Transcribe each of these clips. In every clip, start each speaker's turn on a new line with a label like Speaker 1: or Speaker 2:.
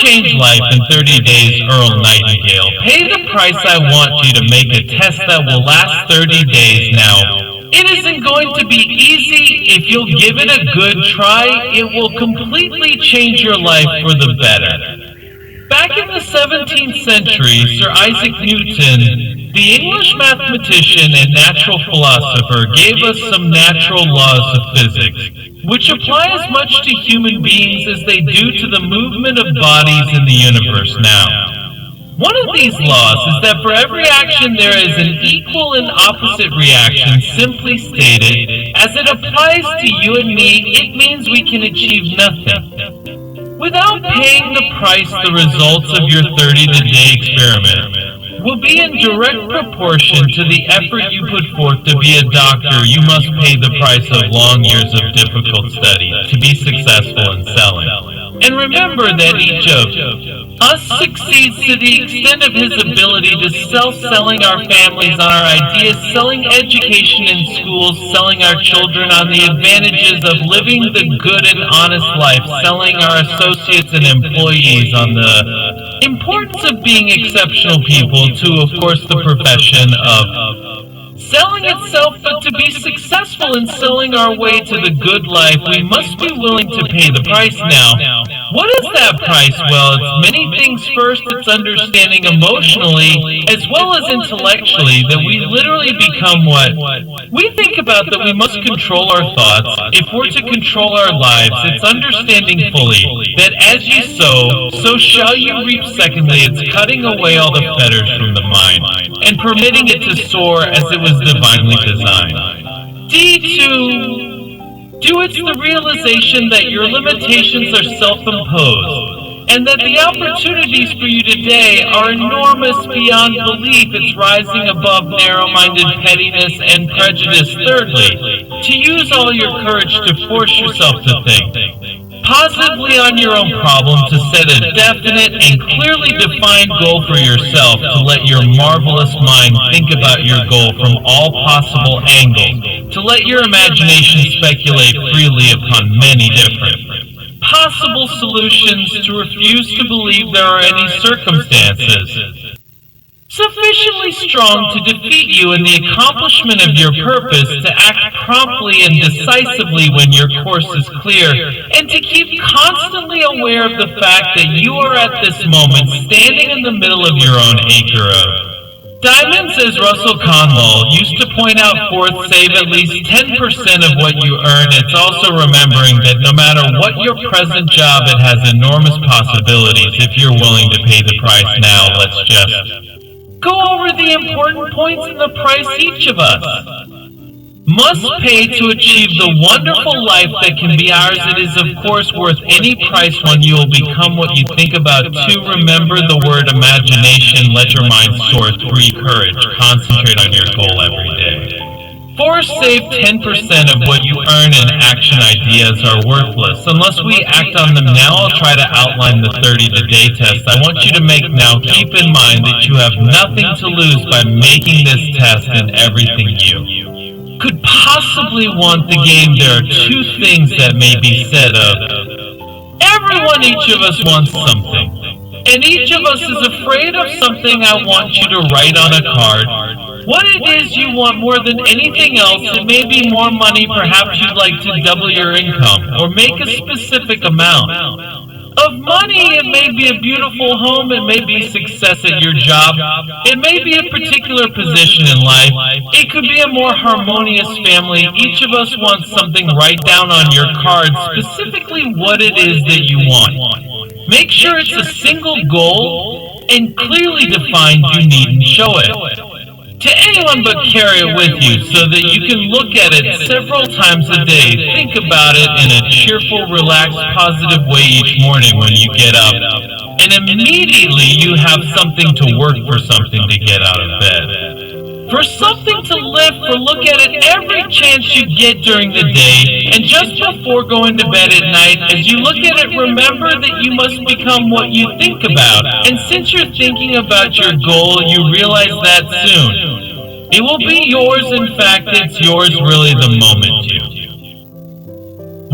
Speaker 1: change life in 30 days, Earl Nightingale. Pay the price I want you to make a test that will last 30 days now. It isn't going to be easy. If you'll give it a good try, it will completely change your life for the better. Back in the 17th century, Sir Isaac Newton, the English mathematician and natural philosopher, gave us some natural laws of physics, which apply as much to human beings as they do to the movement of bodies in the universe now. One of these laws is that for every action there is an equal and opposite reaction. Simply stated, as it applies to you and me, it means we can achieve nothing without paying the price. The results of your 30-day experiment will be in direct proportion to the effort you put forth. To be a doctor, you must pay the price of long years of difficult study to be successful in selling. And remember that each of us succeeds to the extent of his ability to sell, selling our families on our ideas, selling education in schools, selling our children on the advantages of living the good and honest life, selling our associates and employees on the importance of being exceptional people, to, of course, the profession of selling itself. But to be successful in selling our way to the good life, we must be willing to pay the price. Now, what is that price? Well, it's many things. First, it's understanding emotionally as well as intellectually that we literally become what we think about, that we must control our thoughts if we're to control our lives. It's understanding fully that as you sow, so shall you reap. Secondly, it's cutting away all the fetters from the mind and permitting it to soar as it was divinely designed. D2. It's the realization that your limitations are self-imposed and that the opportunities for you today are enormous beyond belief. It's rising above narrow-minded pettiness and prejudice. Thirdly, to use all your courage to force yourself to think positively on your own problem, to set a definite and clearly defined goal for yourself, to let your marvelous mind think about your goal from all possible angles, to let your imagination speculate freely upon many different possible solutions, to refuse to believe there are any circumstances sufficiently strong to defeat you in the accomplishment of your purpose, to act promptly and decisively when your course is clear, and to keep constantly aware of the fact that you are at this moment standing in the middle of your own acre of diamonds. As Russell Conwell used to point out, fourth, save at least 10% of what you earn. It's also remembering that no matter what your present job, it has enormous possibilities if you're willing to pay the price. Now, let's just go over the important points in the price each of us must pay to achieve the wonderful life that can be ours. It is, of course, worth any price when you will become what you think about. 2, remember the word imagination. Let your mind soar. 3, courage. Concentrate on your goal every day. 4, save 10% of what you earn, and action ideas are worthless unless we act on them. Now I'll try to outline the 30-day test I want you to make now. Keep in mind that you have nothing to lose by making this test, and everything you could possibly want to gain. There are 2 things that may be said of everyone. Each of us wants something, and each of us is afraid of something. I want you to write on a card what it is you want more than anything else. It may be more money. Perhaps you'd like to double your income, or make a specific amount of money. It may be a beautiful home. It may be success at your job. It may be a particular position in life. It could be a more harmonious family. Each of us wants something. Write down on your card specifically what it is that you want. Make sure it's a single goal and clearly defined. You needn't show it to anyone, but carry it with you so that you can look at it several times a day. Think about it in a cheerful, relaxed, positive way each morning when you get up, and immediately you have something to work for, something to get out of bed, for something to live for. Look at it every chance you get during the day, and just before going to bed at night. As you look at it, remember that you must become what you think about, and since you're thinking about your goal, you realize that soon it will be yours. In fact, it's yours really the moment you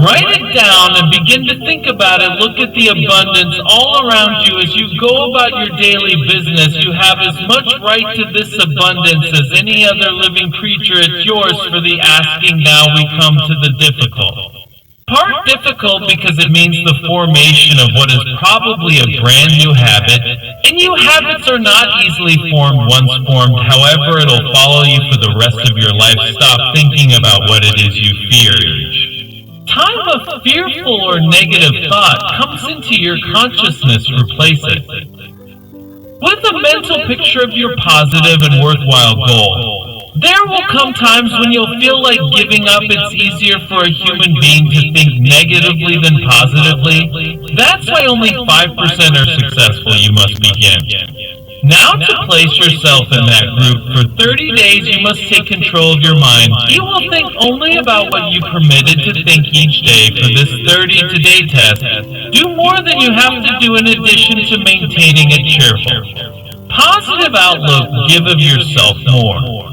Speaker 1: Write it down and begin to think about it. Look at the abundance all around you as you go about your daily business. You have as much right to this abundance as any other living creature. It's yours for the asking. Now we come to the difficult. Part difficult because it means the formation of what is probably a brand new habit, and new habits are not easily formed once formed. However, it'll follow you for the rest of your life. Stop thinking about what it is you fear each time a fearful or negative thought comes into your consciousness. Replace it with a mental picture of your positive and worthwhile goal. There will come times when you'll feel like giving up. It's easier for a human being to think negatively than positively. That's why only 5% are successful. You must begin. Now to place yourself in that group, for 30 days you must take control of your mind. You will think only about what you permitted to think each day. For this 30-day test, do more than you have to do in addition to maintaining it cheerful. Positive outlook, give of yourself more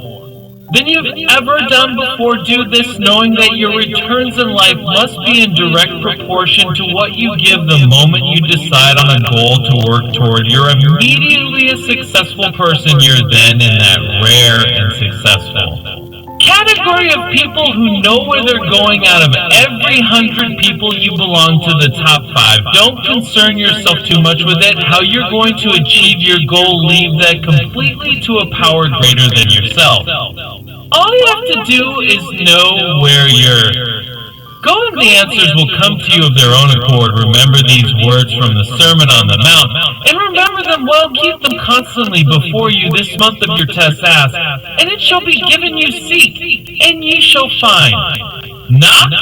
Speaker 1: than you've ever done before. Do this knowing that your returns in life must be in direct proportion to what you give. The moment you decide on a goal to work toward, you're immediately a successful person. You're then in that rare and successful category of people who know where they're going. Out of every 100 people, you belong to the top 5. Don't concern yourself too much with it. How you're going to achieve your goal, leave that completely to a power greater than yourself. All you have to do is know where you're going. The answers will come to you of their own accord. Remember these words from the Sermon on the Mount, and remember them well. Keep them constantly before you. This month of your test, ask, and it shall be given you. Seek, and ye shall find. Knock,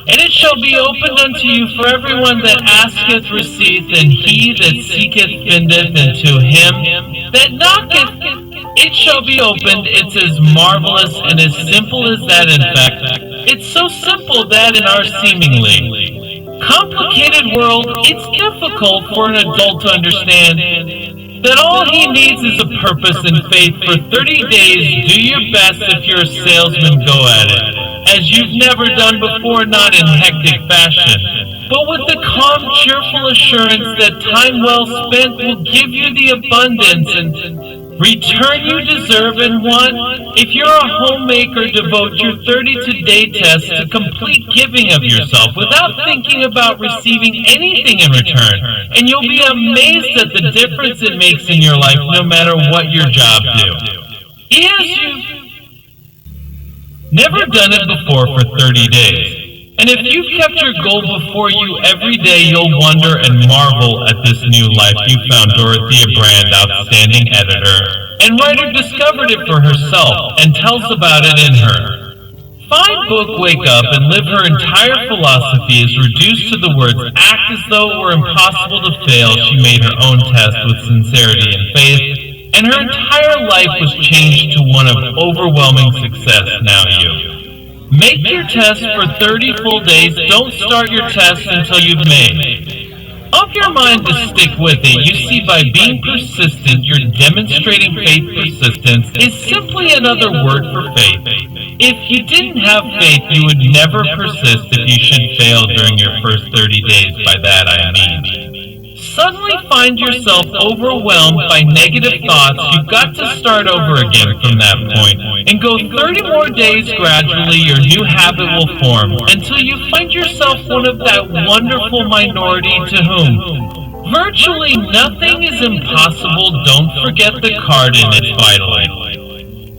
Speaker 1: and it shall be opened unto you. For everyone that asketh receiveth, and he that seeketh findeth, and to him that knocketh it shall be opened. It's as marvelous and as simple as that. In fact, it's so simple that in our seemingly complicated world, it's difficult for an adult to understand that all he needs is a purpose and faith. For 30 days, do your best. If you're a salesman, go at it as you've never done before, not in hectic fashion, but with the calm, cheerful assurance that time well spent will give you the abundance and return you deserve and want. If you're a homemaker, devote your 30-day test to complete giving of yourself without thinking about receiving anything in return. And you'll be amazed at the difference it makes in your life, no matter what your job do. Yes, you've never done it before for 30 days. And if you've kept your goal before you every day, you'll wonder and marvel at this new life you found. Dorothea Brand, outstanding editor and writer, discovered it for herself and tells about it in her fine book, Wake Up and Live. Her entire philosophy is reduced to the words, act as though it were impossible to fail. She made her own test with sincerity and faith, and her entire life was changed to one of overwhelming success. Now you make your test for 30 full days. Don't start your test until you've made up your mind to stick with it. You see, by being persistent, you're demonstrating faith. Persistence is simply another word for faith. If you didn't have faith, you would never persist. If you should fail during your first 30 days, by that I mean suddenly find yourself overwhelmed by negative thoughts, you've got to start over again from that point and go 30 more days. Gradually your new habit will form until you find yourself one of that wonderful minority to whom virtually nothing is impossible. Don't forget the card in it. Vitally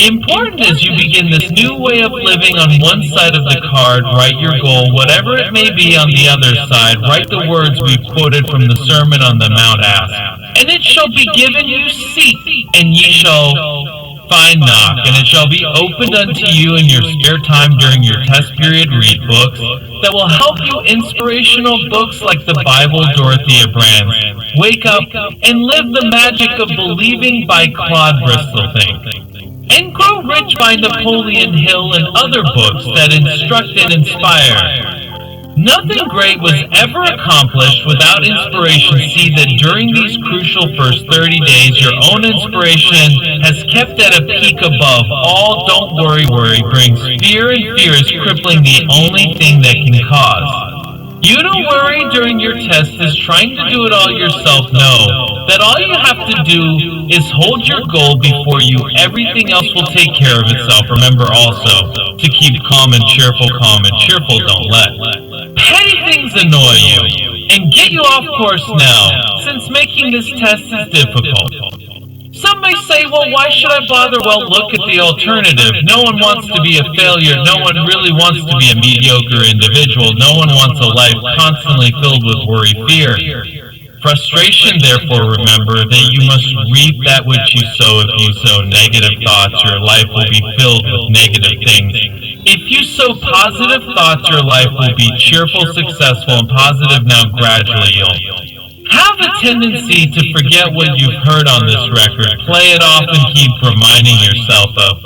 Speaker 1: important as you begin this new way of living. On one side of the card, write your goal, whatever it may be. On the other side, write the words we've quoted from the Sermon on the Mount. Ask, and it shall be given you. Seek, and ye shall find. Knock, and it shall be opened unto you. In your spare time during your test period, read books that will help you. Inspirational books like the Bible, Dorothea Brand, Wake Up and Live, The Magic of Believing by Claude Bristol, and Grow Rich by Napoleon Hill, and other books that instruct and inspire. Nothing great was ever accomplished without inspiration. See that during these crucial first 30 days, your own inspiration has kept at a peak above all. Don't worry brings fear, and fear is crippling, the only thing that can cause. You don't worry during your test is trying to do it all yourself. Know that all you have to do is hold your goal before you. Everything else will take care of itself. Remember also to keep calm and cheerful don't let petty things annoy you and get you off course now, since making this test is difficult. Some may say, well, why should I bother? Well, look at the alternative. No one wants to be a failure. No one really wants to be a mediocre individual. No one wants a life constantly filled with worry, fear, frustration. Therefore, remember that you must reap that which you sow. If you sow negative thoughts, your life will be filled with negative things. If you sow positive thoughts, your life will be cheerful, successful, and positive. Now, gradually, you'll have a tendency to forget what you've heard on this record. Play it off and keep reminding yourself of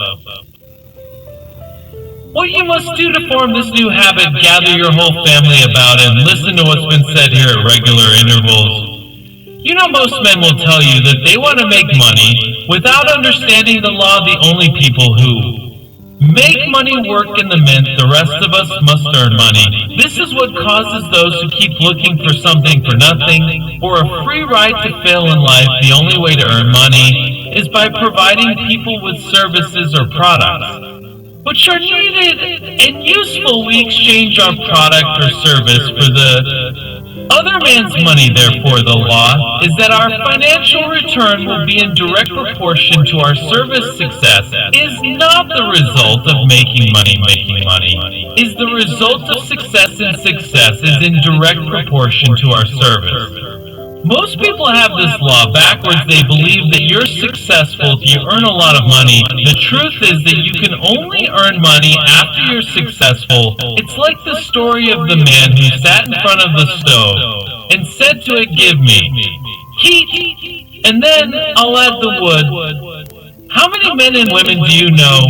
Speaker 1: what you must do to form this new habit. Gather your whole family about it and listen to what's been said here at regular intervals. You know, most men will tell you that they want to make money without understanding the law. The only people who make money work in the mint. The rest of us must earn money. This is what causes those who keep looking for something for nothing or a free ride to fail in life. The only way to earn money is by providing people with services or products which are needed and useful. We exchange our product or service for the other man's money. Therefore, the law is that our financial return will be in direct proportion to our service. Success is not the result of making money. Making money is the result of success, and success is in direct proportion to our service. Most people have this law backwards. They believe that you're successful if you earn a lot of money. The truth is that you can only earn money after you're successful. It's like the story of the man who sat in front of the stove and said to it, "Give me heat, and then I'll add the wood." How many men and women do you know,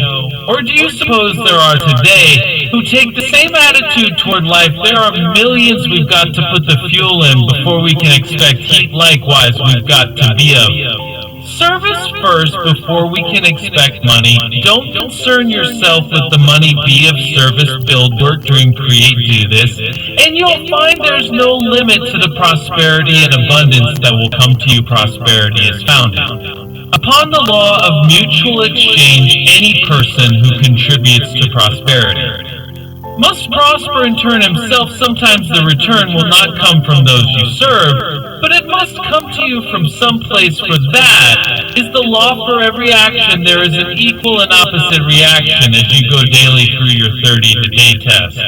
Speaker 1: or do you suppose there are today, who take the same attitude toward life? There are millions. We've got to put the fuel in before we can expect heat. Likewise, we've got to be of service first before we can expect money. Don't concern yourself with the money. Be of service. Build, work, dream, create, do this, and you'll find there's no limit to the prosperity and abundance that will come to you. Prosperity is founded upon the law of mutual exchange. Any person who contributes to prosperity must prosper in turn himself. Sometimes the return will not come from those you serve, but it must come to you from some place, for that is the law. For every action there is an equal and opposite reaction as you go daily through your 30-day test.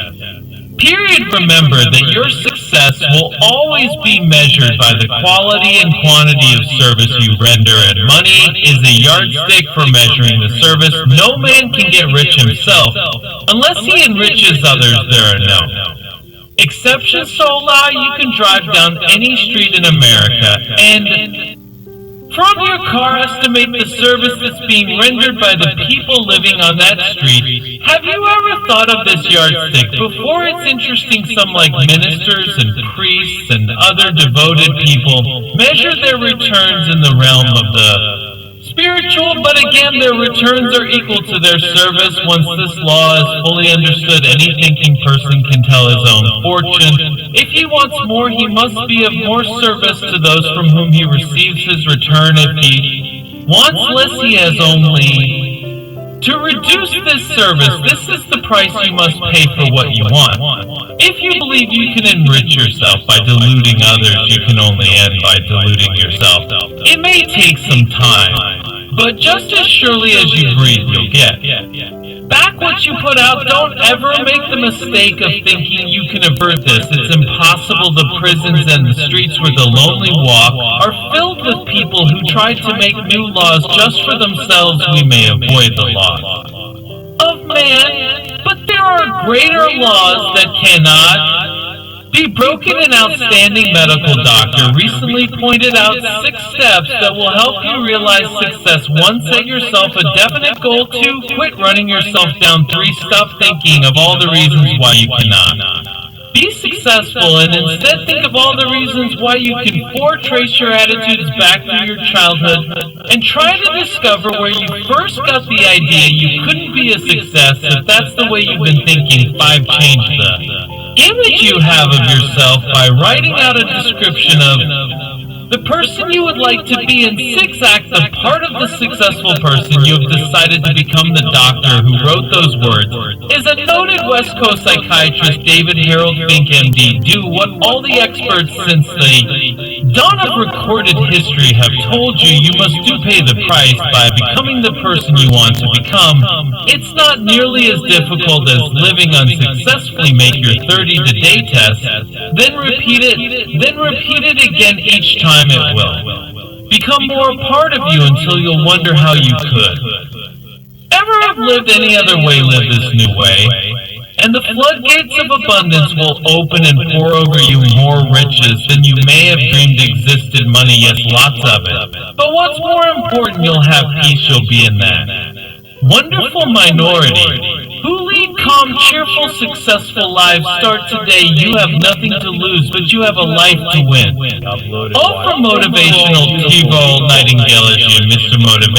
Speaker 1: Period. Remember that your success will always be measured by the quality and quantity of service you render, and money is a yardstick for measuring the service. No man can get rich himself unless he enriches others. There are no exceptions. So allow you can drive down any street in America and from your car estimate the service that's being rendered by the people living on that street. Have you ever thought of this yardstick before? It's interesting. Some, like ministers and priests and other devoted people, measure their returns in the realm of the spiritual, but again, their returns are equal to their service. Once this law is fully understood, any thinking person can tell his own fortune. If he wants more, he must be of more service to those from whom he receives his return. If he wants less, he has only to reduce this service. This is the price you must pay for what you want. If you believe you can enrich yourself by deluding others, you can only end by deluding yourself. It may take some time, but just as surely as you breathe, you'll get back what you put out. Don't ever make the mistake of thinking you can avert this. It's impossible. The prisons and the streets where the lonely walk are filled with people who try to make new laws just for themselves. We may avoid the law of man, but there are greater laws that cannot be broken. An outstanding medical doctor recently pointed out 6 steps that will help you realize success. 1. Set yourself a definite goal. 2. Quit running yourself down. 3. Stop thinking of all the reasons why you cannot. Be successful and instead think of all the reasons why you can foretrace your attitudes back to your childhood and try to discover where you first got the idea you couldn't be a success if that's the way you've been thinking. 5. Change the image you have of yourself by writing out a description of the person you would like to be, and 6. Act the part of the successful person you have decided to become. The doctor who wrote those words is a noted West Coast psychiatrist, David Harold Fink, MD. Do what all the experts since the dawn of recorded history have told you. You must pay the price by becoming the person you want to become. It's not nearly as difficult as living unsuccessfully. Make your 30-day test, then repeat it again each time. It will become more a part of you until you'll wonder how you could ever have lived any other way. Live this new way, and the floodgates of abundance will open and pour over you more riches than you may have dreamed existed. Money, yes, lots of it. But what's more important, you'll have peace. You'll be in that wonderful minority who lead calm, cheerful, successful lives. Start today. You have nothing to lose, but you have a life to win. All for motivational. Earl Nightingale is you, Mr. Motivation.